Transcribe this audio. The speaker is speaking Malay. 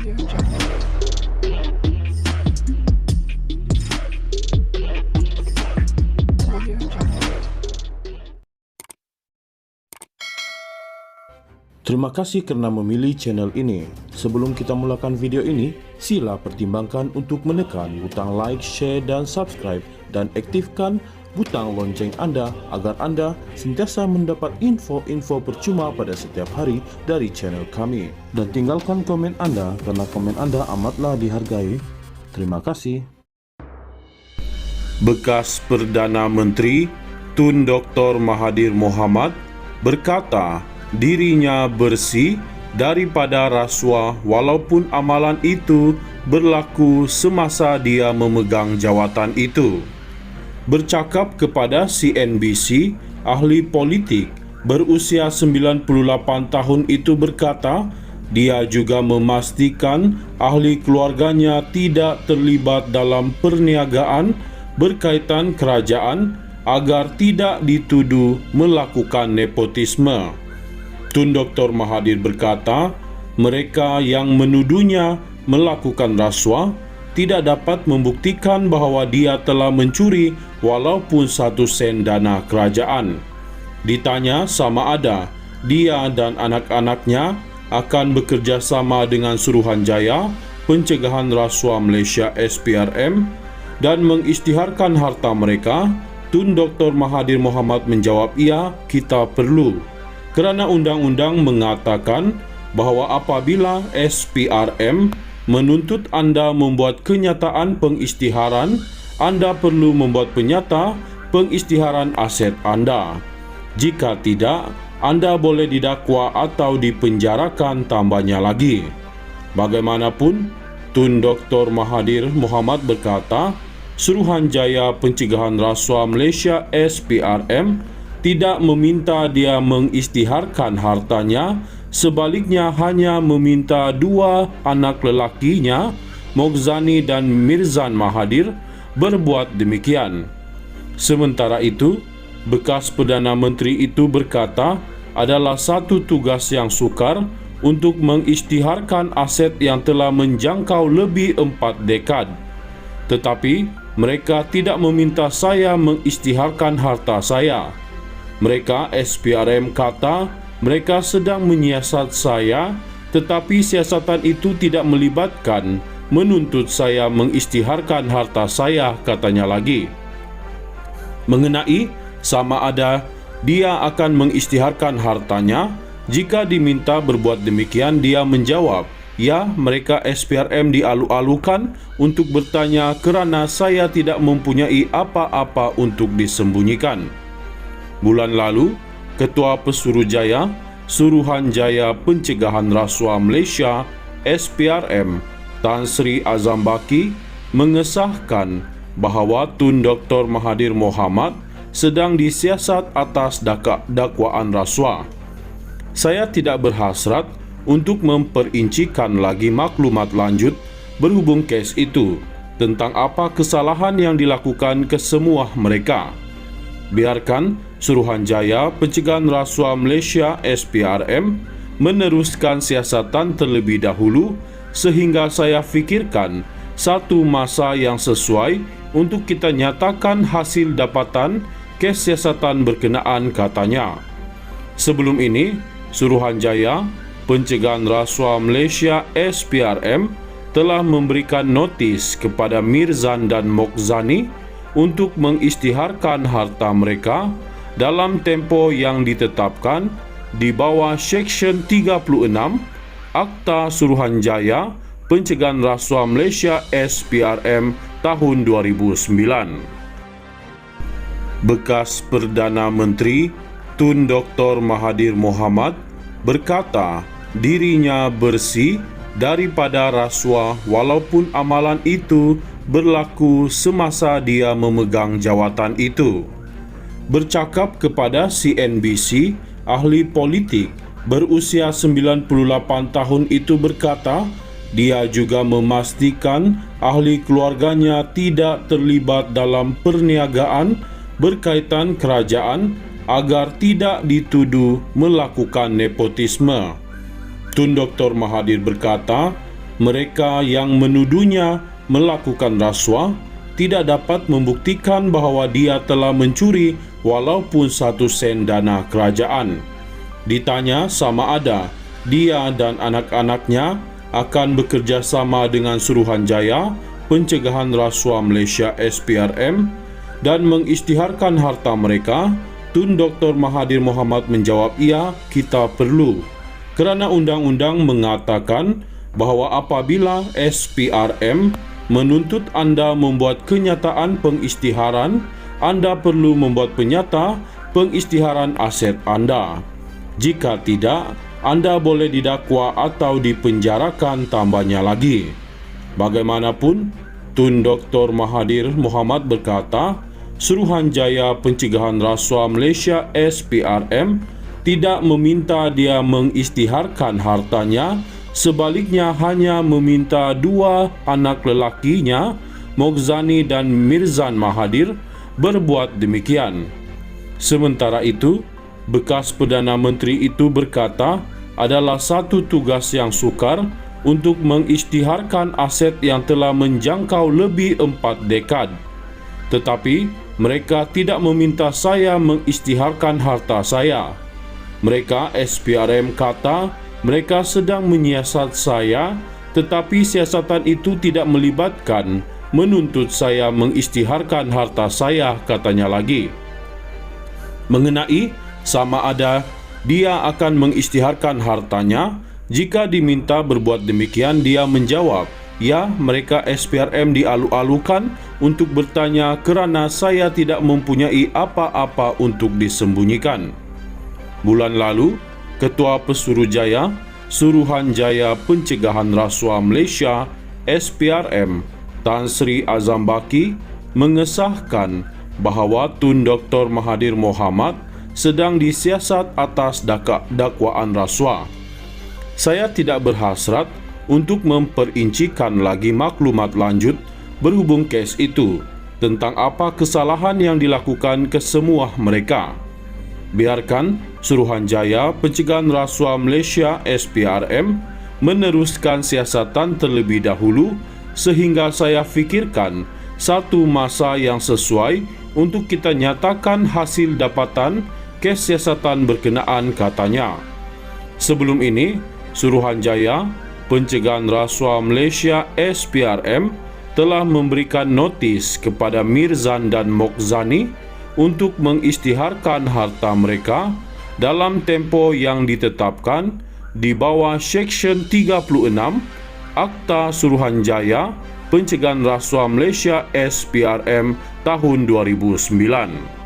Terima kasih kerana memilih channel ini. Sebelum kita mulakan video ini, sila pertimbangkan untuk menekan butang like, share dan subscribe dan aktifkan butang lonceng anda agar anda sentiasa mendapat info-info percuma pada setiap hari dari channel kami. Dan tinggalkan komen anda kerana komen anda amatlah dihargai. Terima kasih. Bekas Perdana Menteri Tun Dr. Mahathir Mohamad berkata dirinya bersih daripada rasuah walaupun amalan itu berlaku semasa dia memegang jawatan itu. Bercakap kepada CNBC, ahli politik berusia 98 tahun itu berkata, dia juga memastikan ahli keluarganya tidak terlibat dalam perniagaan berkaitan kerajaan agar tidak dituduh melakukan nepotisme. Tun Dr. Mahathir berkata, mereka yang menuduhnya melakukan rasuah tidak dapat membuktikan bahawa dia telah mencuri walaupun 1 sen dana kerajaan. Ditanya sama ada dia dan anak-anaknya akan bekerjasama dengan Suruhanjaya Pencegahan Rasuah Malaysia SPRM dan mengisytiharkan harta mereka, Tun Dr. Mahathir Mohamad menjawab, ya, kita perlu. Kerana undang-undang mengatakan bahawa apabila SPRM menuntut anda membuat kenyataan pengisytiharan, anda perlu membuat penyata pengisytiharan aset anda. Jika tidak, anda boleh didakwa atau dipenjarakan tambahnya lagi. Bagaimanapun, Tun Dr. Mahathir Mohamad berkata, Suruhanjaya Pencegahan Rasuah Malaysia SPRM tidak meminta dia mengisytiharkan hartanya, sebaliknya hanya meminta 2 anak lelakinya, Moghzani dan Mirzan Mahathir, berbuat demikian. Sementara itu, bekas Perdana Menteri itu berkata adalah satu tugas yang sukar untuk mengisytiharkan aset yang telah menjangkau lebih 4 dekad. Tetapi, mereka tidak meminta saya mengisytiharkan harta saya. Mereka SPRM kata mereka sedang menyiasat saya, tetapi siasatan itu tidak melibatkan menuntut saya mengisytiharkan harta saya, katanya lagi. Mengenai sama ada dia akan mengisytiharkan hartanya, jika diminta berbuat demikian, dia menjawab, ya, mereka SPRM dialu-alukan untuk bertanya kerana saya tidak mempunyai apa-apa untuk disembunyikan. Bulan lalu, Ketua Pesuruhjaya Suruhanjaya Pencegahan Rasuah Malaysia SPRM Tan Sri Azam Baki mengesahkan bahawa Tun Dr. Mahathir Mohamad sedang disiasat atas dakwaan rasuah. Saya tidak berhasrat untuk memperincikan lagi maklumat lanjut berhubung kes itu tentang apa kesalahan yang dilakukan kesemua mereka. Biarkan Suruhanjaya Pencegahan Rasuah Malaysia SPRM meneruskan siasatan terlebih dahulu sehingga saya fikirkan satu masa yang sesuai untuk kita nyatakan hasil dapatan kes siasatan berkenaan, katanya. Sebelum ini, Suruhanjaya Pencegahan Rasuah Malaysia SPRM telah memberikan notis kepada Mirzan dan Moghzani untuk mengisytiharkan harta mereka dalam tempoh yang ditetapkan di bawah Seksyen 36 Akta Suruhanjaya Pencegahan Rasuah Malaysia SPRM tahun 2009. Bekas Perdana Menteri Tun Dr. Mahathir Mohamad berkata dirinya bersih daripada rasuah walaupun amalan itu berlaku semasa dia memegang jawatan itu. Bercakap kepada CNBC, ahli politik berusia 98 tahun itu berkata, dia juga memastikan ahli keluarganya tidak terlibat dalam perniagaan berkaitan kerajaan agar tidak dituduh melakukan nepotisme. Tun Dr. Mahathir berkata, Mereka yang menuduhnya melakukan rasuah tidak dapat membuktikan bahwa dia telah mencuri walaupun 1 sen dana kerajaan. Ditanya sama ada dia dan anak-anaknya akan bekerja sama dengan Suruhanjaya Pencegahan Rasuah Malaysia SPRM dan mengisytiharkan harta mereka, Tun Dr. Mahathir Mohamad menjawab, "Ya, kita perlu. Kerana undang-undang mengatakan bahawa apabila SPRM menuntut anda membuat kenyataan pengisytiharan, anda perlu membuat penyata pengisytiharan aset anda. Jika tidak, anda boleh didakwa atau dipenjarakan, tambahnya lagi." Bagaimanapun, Tun Dr. Mahathir Mohamad berkata, Suruhanjaya Pencegahan Rasuah Malaysia SPRM tidak meminta dia mengisytiharkan hartanya, sebaliknya hanya meminta 2 anak lelakinya, Moghzani dan Mirzan Mahathir, berbuat demikian. Sementara itu, bekas Perdana Menteri itu berkata adalah satu tugas yang sukar untuk mengisytiharkan aset yang telah menjangkau lebih 4 dekad. Tetapi mereka tidak meminta saya mengisytiharkan harta saya. Mereka SPRM kata mereka sedang menyiasat saya, tetapi siasatan itu tidak melibatkan menuntut saya mengisytiharkan harta saya, katanya lagi. Mengenai sama ada dia akan mengisytiharkan hartanya, jika diminta berbuat demikian, dia menjawab, "Ya, mereka SPRM dialu-alukan untuk bertanya kerana saya tidak mempunyai apa-apa untuk disembunyikan." Bulan lalu, Ketua Pesuruhjaya Suruhanjaya Pencegahan Rasuah Malaysia SPRM Tan Sri Azam Baki mengesahkan bahawa Tun Dr. Mahathir Mohamad sedang disiasat atas dakwaan rasuah. Saya tidak berhasrat untuk memperincikan lagi maklumat lanjut berhubung kes itu tentang apa kesalahan yang dilakukan kesemua mereka. Biarkan Suruhanjaya Pencegahan Rasuah Malaysia SPRM meneruskan siasatan terlebih dahulu sehingga saya fikirkan satu masa yang sesuai untuk kita nyatakan hasil dapatan kes siasatan berkenaan, katanya. Sebelum ini, Suruhanjaya Pencegahan Rasuah Malaysia SPRM telah memberikan notis kepada Mirzan dan Moghzani untuk mengisytiharkan harta mereka dalam tempoh yang ditetapkan di bawah Seksyen 36 Akta Suruhanjaya Pencegahan Rasuah Malaysia SPRM tahun 2009.